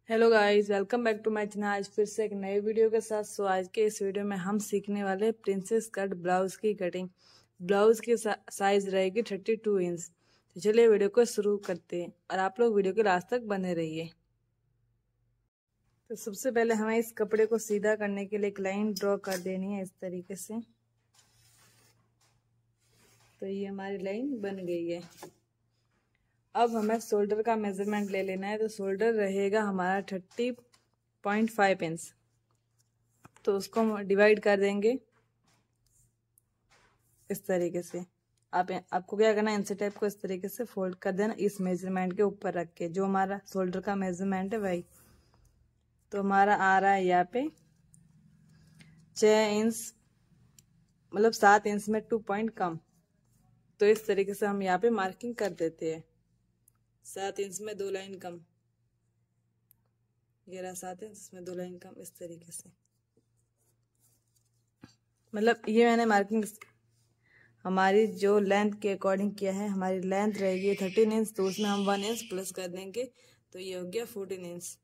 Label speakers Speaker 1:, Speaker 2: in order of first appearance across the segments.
Speaker 1: Hello guys, welcome back to my channel. आज फिर से एक नए वीडियो के साथ। आज के इस वीडियो में हम सीखने वाले प्रिंसेस कट ब्लाउज की कटिंग। ब्लाउज की साइज रहेगी 32 इंच। तो चलिए वीडियो को शुरू करते हैं और आप लोग वीडियो के लास्ट तक बने रहिए। तो सबसे पहले हमें इस कपड़े को सीधा करने के लिए एक लाइन ड्रॉ कर देनी है इस तरीके से। तो ये हमारी लाइन बन गई है। अब हमें शोल्डर का मेजरमेंट ले लेना है। तो शोल्डर रहेगा हमारा 30.5 इंच। तो उसको हम डिवाइड कर देंगे इस तरीके से। आपको क्या करना है, इंची टेप को इस तरीके से फोल्ड कर देना इस मेजरमेंट के ऊपर रख के, जो हमारा शोल्डर का मेजरमेंट है वही। तो हमारा आ रहा है यहाँ पे 6 इंच, मतलब 7 इंच में 2 पॉइंट कम। तो इस तरीके से हम यहाँ पे मार्किंग कर देते हैं। 7 इंच में 2 लाइन कम, ये रहा 7 इंच में 2 लाइन कम, इस तरीके से। मतलब ये मैंने मार्किंग हमारी जो लेंथ के अकॉर्डिंग किया है। हमारी लेंथ रहेगी 13 इंच, तो उसमें हम 1 इंच प्लस कर देंगे, तो ये हो गया 14 इंच।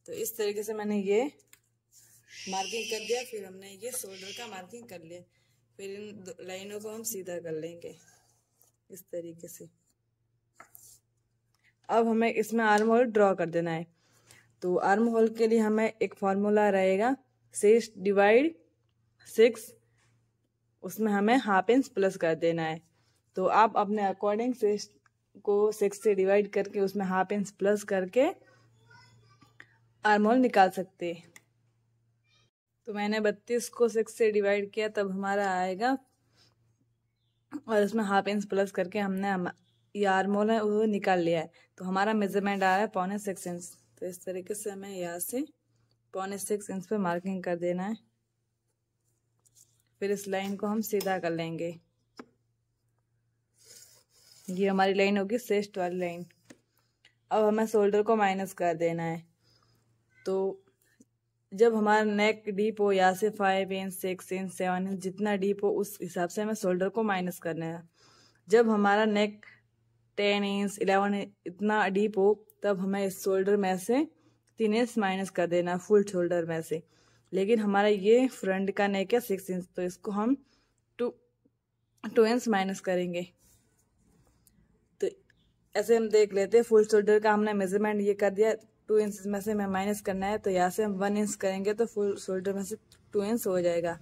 Speaker 1: तो इस तरीके से मैंने ये मार्किंग कर दिया। फिर हमने ये शोल्डर का मार्किंग कर लिया। फिर इन लाइनों को हम सीधा कर लेंगे इस तरीके से। अब हमें इसमें आर्म होल ड्रॉ कर देना है। तो आर्म होल के लिए हमें एक फॉर्मूला रहेगा 6 डिवाइड 6, उसमें हमें हाफ इंच प्लस कर देना है। तो आप अपने अकॉर्डिंग 6 को 6 से डिवाइड करके उसमें हाफ इंच प्लस करके आर्म होल निकाल सकते हैं। तो मैंने 32 को 6 से डिवाइड किया, तब हमारा आएगा, और उसमें हाफ इंच प्लस करके हमने ये आर्म होल है वो निकाल लिया है। तो हमारा मेजरमेंट आ रहा है 6.25 इंच। तो इस तरीके से हमें यहाँ से 6.25 इंच पे मार्किंग कर देना है। फिर इस लाइन को हम सीधा कर लेंगे। ये हमारी लाइन होगी शेस्ट वाली लाइन। अब हमें शोल्डर को माइनस कर देना है। तो जब हमारा नेक डीप हो, यहाँ से 5 इंच 6 इंच 7 इंच जितना डीप हो, उस हिसाब से हमें शोल्डर को माइनस करना है। जब हमारा नेक 10 इंच 11 इंच इतना डीप हो, तब हमें इस शोल्डर में से 3 इंच माइनस कर देना फुल शोल्डर में से। लेकिन हमारा ये फ्रंट का नेक है 6 इंच, तो इसको हम 2 इंच माइनस करेंगे। तो ऐसे हम देख लेते हैं। फुल शोल्डर का हमने मेजरमेंट ये कर दिया, 2 इंच में से हमें माइनस करना है। तो यहाँ से हम 1 इंच करेंगे, तो फुल शोल्डर में से 2 इंच हो जाएगा।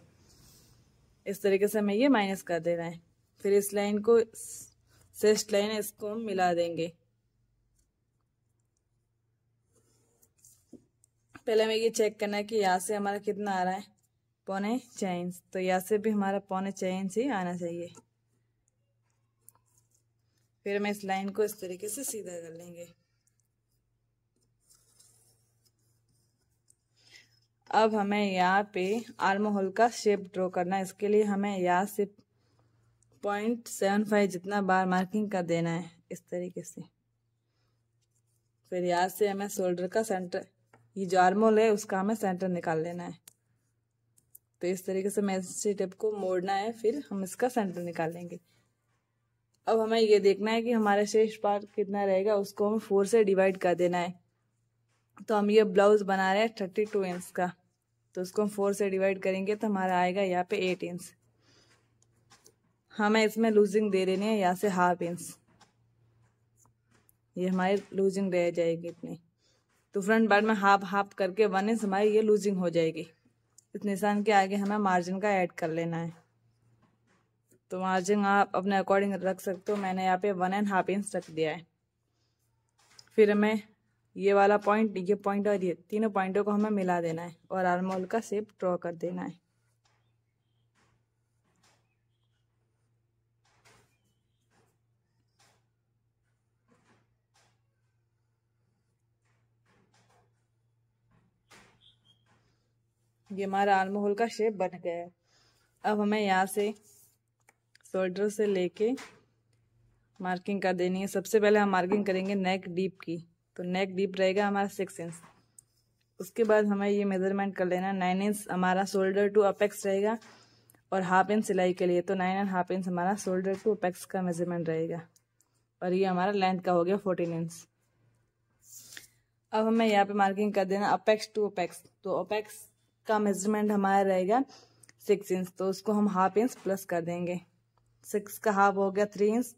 Speaker 1: इस तरीके से हमें ये माइनस कर देना है। फिर इस लाइन को शेस्ट लाइन है, इसको हम मिला देंगे। पहले हमें ये चेक करना है कि यहाँ से हमारा कितना आ रहा है, 6.25 इंच। तो यहाँ से भी हमारा 6.25 इंच ही आना चाहिए। फिर हम इस लाइन को इस तरीके से सीधा कर लेंगे। अब हमें यहाँ पे आर्म होल का शेप ड्रॉ करना है। इसके लिए हमें यहाँ से 0.75 जितना बार मार्किंग कर देना है इस तरीके से। फिर यहाँ से हमें शोल्डर का सेंटर, ये जो आर्म होल है उसका हमें सेंटर निकाल लेना है। तो इस तरीके से हमें इसी टिप को मोड़ना है, फिर हम इसका सेंटर निकाल लेंगे। अब हमें ये देखना है कि हमारा शेष पार्ट कितना रहेगा, उसको हमें 4 से डिवाइड कर देना है। तो हम ये ब्लाउज बना रहे हैं 32 इंच का, तो उसको हम 4 से डिवाइड करेंगे तो हमारा आएगा यहाँ पे 8 इंच। हमें इसमें लूजिंग दे देनी है यहाँ से हाफ इंच, ये हमारी लूजिंग रह जाएगी इतनी। तो फ्रंट पार्ट में हाफ हाफ करके 1 इंच हमारी ये लूजिंग हो जाएगी। इस निशान के आगे हमें मार्जिन का ऐड कर लेना है। तो मार्जिन आप अपने अकॉर्डिंग रख सकते हो। मैंने यहाँ पे 1.5 इंच रख दिया है। फिर हमें ये वाला पॉइंट, ये पॉइंट और ये तीनों पॉइंटों को हमें मिला देना है और आर्म होल का शेप ड्रॉ कर देना है। ये हमारा आर्म होल का शेप बन गया है। अब हमें यहाँ से शोल्डर से लेके मार्किंग कर देनी है। सबसे पहले हम मार्किंग करेंगे नेक डीप की। तो नेक डीप रहेगा हमारा 6 इंच। उसके बाद हमें ये मेजरमेंट कर लेना 9 इंच हमारा शोल्डर टू अपेक्स रहेगा, और हाफ इंच सिलाई के लिए। तो 9.5 इंच हमारा शोल्डर टू अपेक्स का मेजरमेंट रहेगा, और ये हमारा लेंथ का हो गया 14 इंच। अब हमें यहाँ पे मार्किंग कर देना अपेक्स टू अपेक्स। तो अपेक्स का मेजरमेंट हमारा रहेगा 6 इंच, तो उसको हम हाफ इंच प्लस कर देंगे। 6 का हाफ हो गया 3 इंच,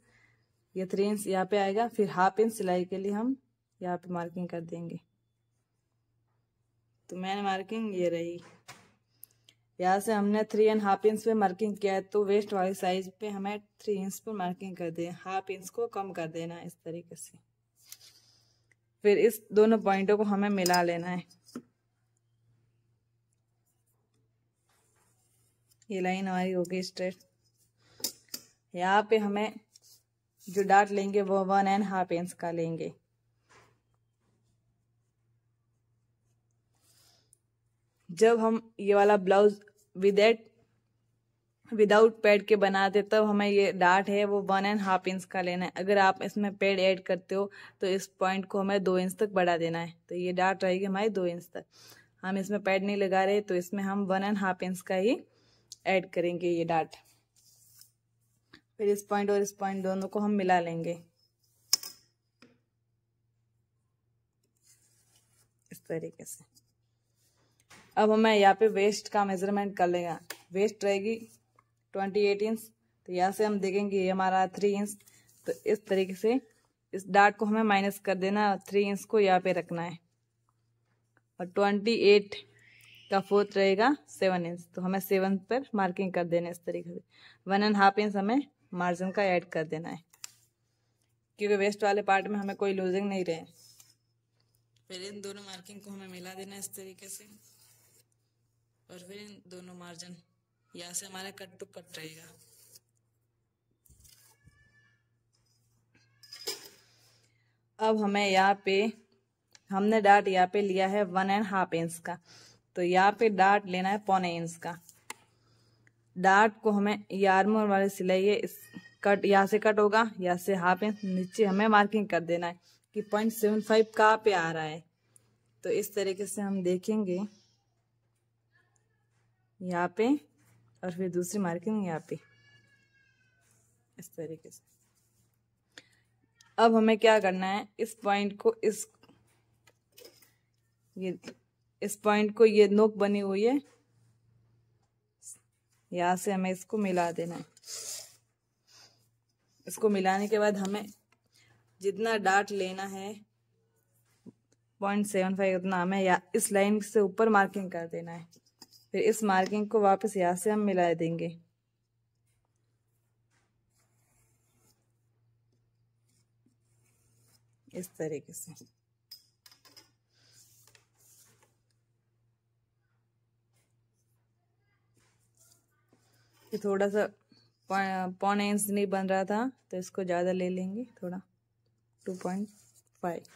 Speaker 1: ये 3 इंच यहाँ पे आएगा। फिर हाफ इंच सिलाई के लिए हम यहाँ पे मार्किंग कर देंगे। तो मैंने मार्किंग ये रही, यहाँ से हमने 3.5 इंच पे मार्किंग किया है, तो वेस्ट वाली साइज पे हमें 3 इंच पर मार्किंग कर दें, हाफ इंच को कम कर देना है इस तरीके से। फिर इस दोनों पॉइंटों को हमें मिला लेना है। ये लाइन हमारी होगी स्ट्रेट। यहाँ पे हमें जो डाट लेंगे वो 1.5 इंच का लेंगे। जब हम ये वाला ब्लाउज विदाउट पैड के बनाते तब हमें ये डाट है वो 1.5 इंच का लेना है। अगर आप इसमें पैड ऐड करते हो तो इस पॉइंट को हमें 2 इंच तक बढ़ा देना है। तो ये डाट रहेगी हमारी 2 इंच तक। हम इसमें पैड नहीं लगा रहे, तो इसमें हम 1.5 इंच का ही ऐड करेंगे ये डाट। फिर इस पॉइंट और इस पॉइंट दोनों को हम मिला लेंगे इस तरीके से। अब हमें यहाँ पे वेस्ट का मेजरमेंट कर लेगा। वेस्ट रहेगी 28 इंच, तो यहाँ से हम देखेंगे ये हमारा 3 इंच। तो इस तरीके से इस डाट को हमें माइनस कर देना है, 3 इंच को यहाँ पे रखना है। और 28 का फोर्थ रहेगा 7 इंच, तो हमें 7 पर मार्किंग कर देना है इस तरीके से। 1.5 इंच हमें मार्जिन का ऐड कर देना है, क्योंकि वेस्ट वाले पार्ट में हमें कोई लूजिंग नहीं रहे। फिर इन दोनों मार्किंग को हमें मिला देना है इस तरीके से। और फिर इन दोनों मार्जिन यहाँ से हमारा कट टू कट रहेगा। अब हमें यहाँ पे हमने डाट यहाँ पे लिया है 1.5 इंच का, तो यहाँ पे डाट लेना है 0.25 इंच का। डाट को हमें ये आर्मोर वाली सिलाई है, इस कट यहाँ से कट होगा, यहाँ से हाफ इंच नीचे हमें मार्किंग कर देना है कि 0.75 कहाँ पे आ रहा है। तो इस तरीके से हम देखेंगे यहाँ पे, और फिर दूसरी मार्किंग यहाँ पे इस तरीके से। अब हमें क्या करना है, इस पॉइंट को इस पॉइंट को ये नोक बनी हुई है, यहाँ से हमें इसको मिला देना है। इसको मिलाने के बाद हमें जितना डाट लेना है 0.75 उतना हमें इस लाइन से ऊपर मार्किंग कर देना है। फिर इस मार्किंग को वापस यहाँ से हम मिला देंगे। इस तरीके से। ये थोड़ा सा 0.25 इंच नहीं बन रहा था, तो इसको ज़्यादा ले लेंगे, थोड़ा 2.5।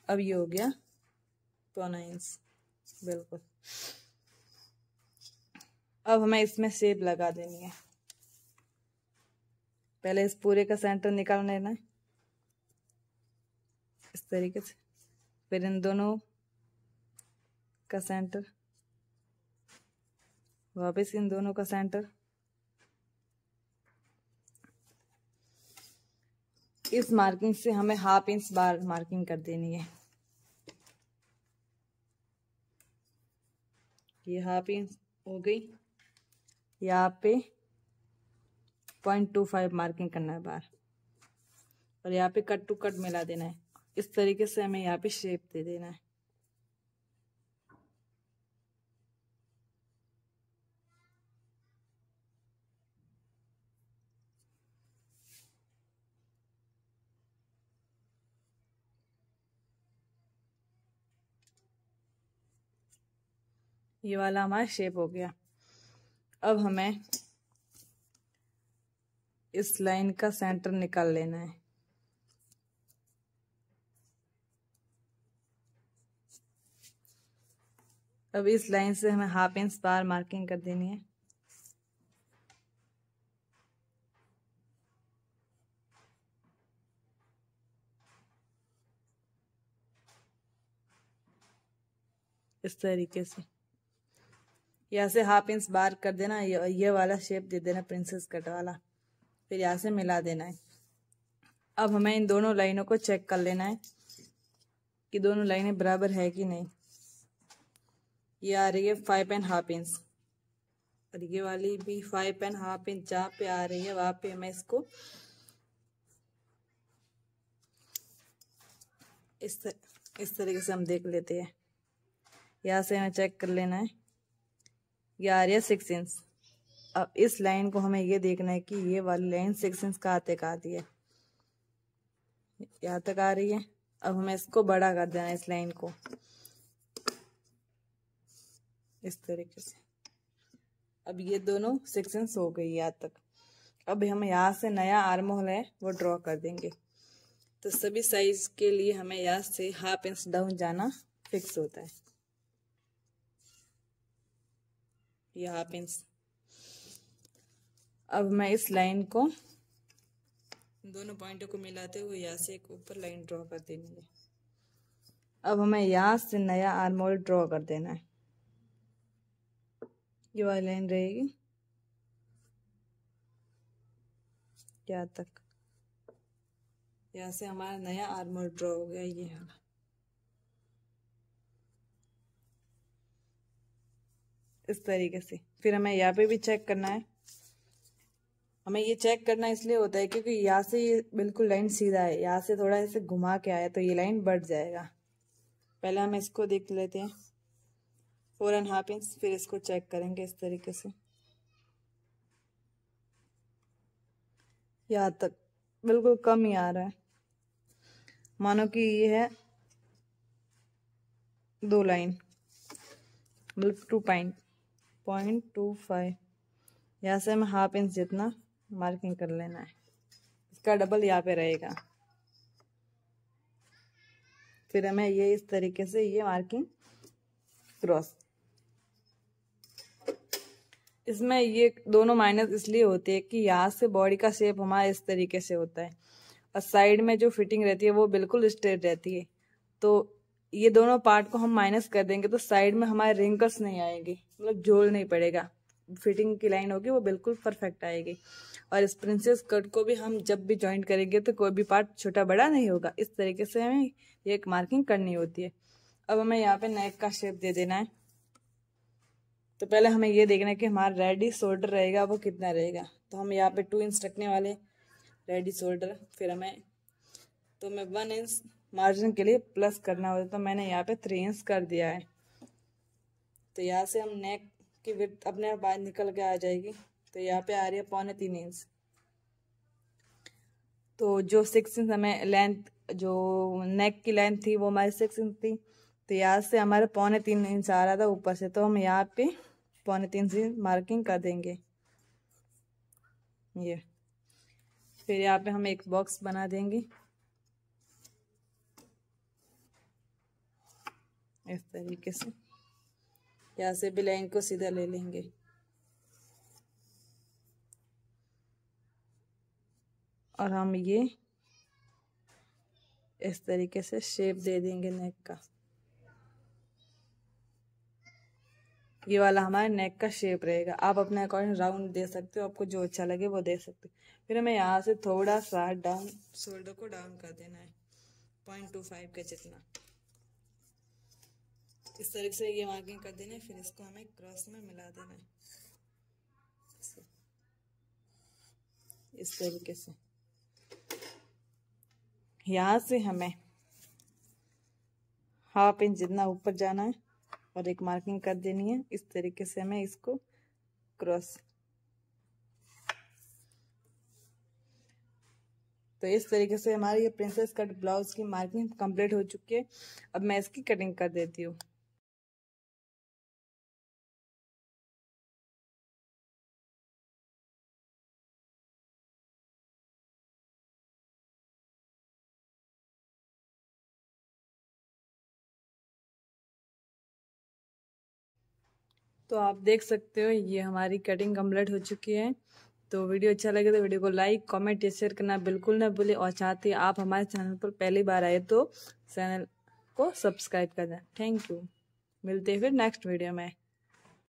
Speaker 1: अब ये हो गया 0.25 इंच बिल्कुल। अब हमें इसमें शेप लगा देनी है। पहले इस पूरे का सेंटर निकाल लेना है इस तरीके से। फिर इन दोनों का सेंटर, वापस इन दोनों का सेंटर। इस मार्किंग से हमें हाफ इंच बार मार्किंग कर देनी है। ये हाफ इंच हो गई। यहाँ पे 0.25 मार्किंग करना है बार, और यहाँ पे कट टू कट मिला देना है। इस तरीके से हमें यहाँ पे शेप दे देना है। ये वाला हमारा शेप हो गया। अब हमें इस लाइन का सेंटर निकाल लेना है। अब इस लाइन से हमें हाफ इंच बार मार्किंग कर देनी है। इस तरीके से यहाँ से हाफ इंच बार कर देना, ये वाला शेप दे देना प्रिंसेस कट वाला। फिर यहाँ से मिला देना है। अब हमें इन दोनों लाइनों को चेक कर लेना है कि दोनों लाइनें बराबर है कि नहीं। ये आ रही है 5.5 इंच और ये वाली भी 5.5 इंच जहाँ पे आ रही है वहां पे मैं इसको इस तरीके से हम देख लेते हैं। यहाँ से हमें चेक कर लेना है। ये आ रही है 6 इंच। अब इस लाइन को हमें ये देखना है कि ये वाली लाइन 6 इंच कहाँ तक आती है। यहाँ तक आ रही है। अब हमें इसको बड़ा कर देना है, इस लाइन को इस तरीके से। अब ये दोनों 6 इंच हो गई यहाँ तक। अब हम यहाँ से नया आर्म होल है वो ड्रॉ कर देंगे। तो सभी साइज के लिए हमें यहाँ से 1/2 इंच डाउन जाना फिक्स होता है। ये 1/2 इंच। अब मैं इस लाइन को दोनों पॉइंटों को मिलाते हुए यहाँ से एक ऊपर लाइन ड्रॉ कर देंगे। अब हमें यहाँ से नया आर्म होल ड्रॉ कर देना है। ये वाली लाइन रहेगी यहाँ तक। यहाँ से हमारा नया आर्म होल ड्रॉ हो गया। ये है इस तरीके से। फिर हमें यहाँ पे भी चेक करना है। हमें ये चेक करना इसलिए होता है क्योंकि यहाँ से ये बिल्कुल लाइन सीधा है, यहाँ से थोड़ा ऐसे घुमा के आया तो ये लाइन बढ़ जाएगा। पहले हम इसको देख लेते हैं 4.5 इंच, फिर इसको चेक करेंगे इस तरीके से। यहाँ तक बिल्कुल कम ही आ रहा है। मानो कि ये है 2 लाइन मतलब 2.25। यहाँ से हमें 1/2 इंच जितना मार्किंग कर लेना है। इसका डबल यहाँ पे रहेगा। फिर हमें ये इस तरीके से ये मार्किंग क्रॉस। इसमें ये दोनों माइनस इसलिए होते हैं कि यहाँ से बॉडी का शेप हमारा इस तरीके से होता है और साइड में जो फिटिंग रहती है वो बिल्कुल स्ट्रेट रहती है। तो ये दोनों पार्ट को हम माइनस कर देंगे तो साइड में हमारे रिंकल्स नहीं आएंगे, मतलब जोड़ नहीं पड़ेगा। फिटिंग की लाइन होगी वो बिल्कुल परफेक्ट आएगी। और इस प्रिंसेस कट को भी हम जब भी जॉइंट करेंगे तो कोई भी पार्ट छोटा बड़ा नहीं होगा। इस तरीके से हमें ये एक मार्किंग करनी होती है। अब हमें यहाँ पे नेक का शेप दे देना है। तो पहले हमें ये देखना है कि हमारा रेडी शोल्डर रहेगा वो कितना रहेगा। तो हम यहाँ पे 2 इंच रखने वाले रेडी शोल्डर। फिर हमें 1 इंच मार्जिन के लिए प्लस करना होता है, तो मैंने यहाँ पे 3 इंच कर दिया है। तो यहाँ से हम नेक की विड्थ अपने आप बाहर निकल के आ जाएगी। तो यहाँ पे आ रही है 3.25 इंच। तो जो 6 इंच हमें लेंथ, जो नेक की लेंथ थी वो हमारी 6 इंच थी। तो यहाँ से हमारा 3.25 इंच आ रहा था ऊपर से, तो हम यहाँ पे 3.25 इंच मार्किंग कर देंगे। ये फिर यहाँ पे हम एक बॉक्स बना देंगे इस तरीके से। यहाँ से भी लाइन को सीधा ले लेंगे और हम ये इस तरीके से शेप दे देंगे नेक का। ये वाला हमारा नेक का शेप रहेगा। आप अपने अकॉर्डिंग राउंड दे सकते हो, आपको जो अच्छा लगे वो दे सकते हो। फिर हमें यहाँ से थोड़ा सा डाउन शोल्डर को डाउन कर देना है 0.25 के जितना। इस तरीके से ये मार्किंग कर देना है। फिर इसको हमें क्रॉस में मिला देना है इस तरीके से। यहाँ से हमें 1/2 इंच जितना ऊपर जाना है और एक मार्किंग कर देनी है। इस तरीके से हमें इसको क्रॉस। तो इस तरीके से हमारी ये प्रिंसेस कट ब्लाउज की मार्किंग कंप्लीट हो चुकी है। अब मैं इसकी कटिंग कर देती हूँ। तो आप देख सकते हो ये हमारी कटिंग कंप्लीट हो चुकी है। तो वीडियो अच्छा लगे तो वीडियो को लाइक कमेंट या शेयर करना बिल्कुल ना भूलें। और चाहते हैं आप हमारे चैनल पर पहली बार आए तो चैनल को सब्सक्राइब कर दें। Thank you. मिलते हैं फिर नेक्स्ट वीडियो में।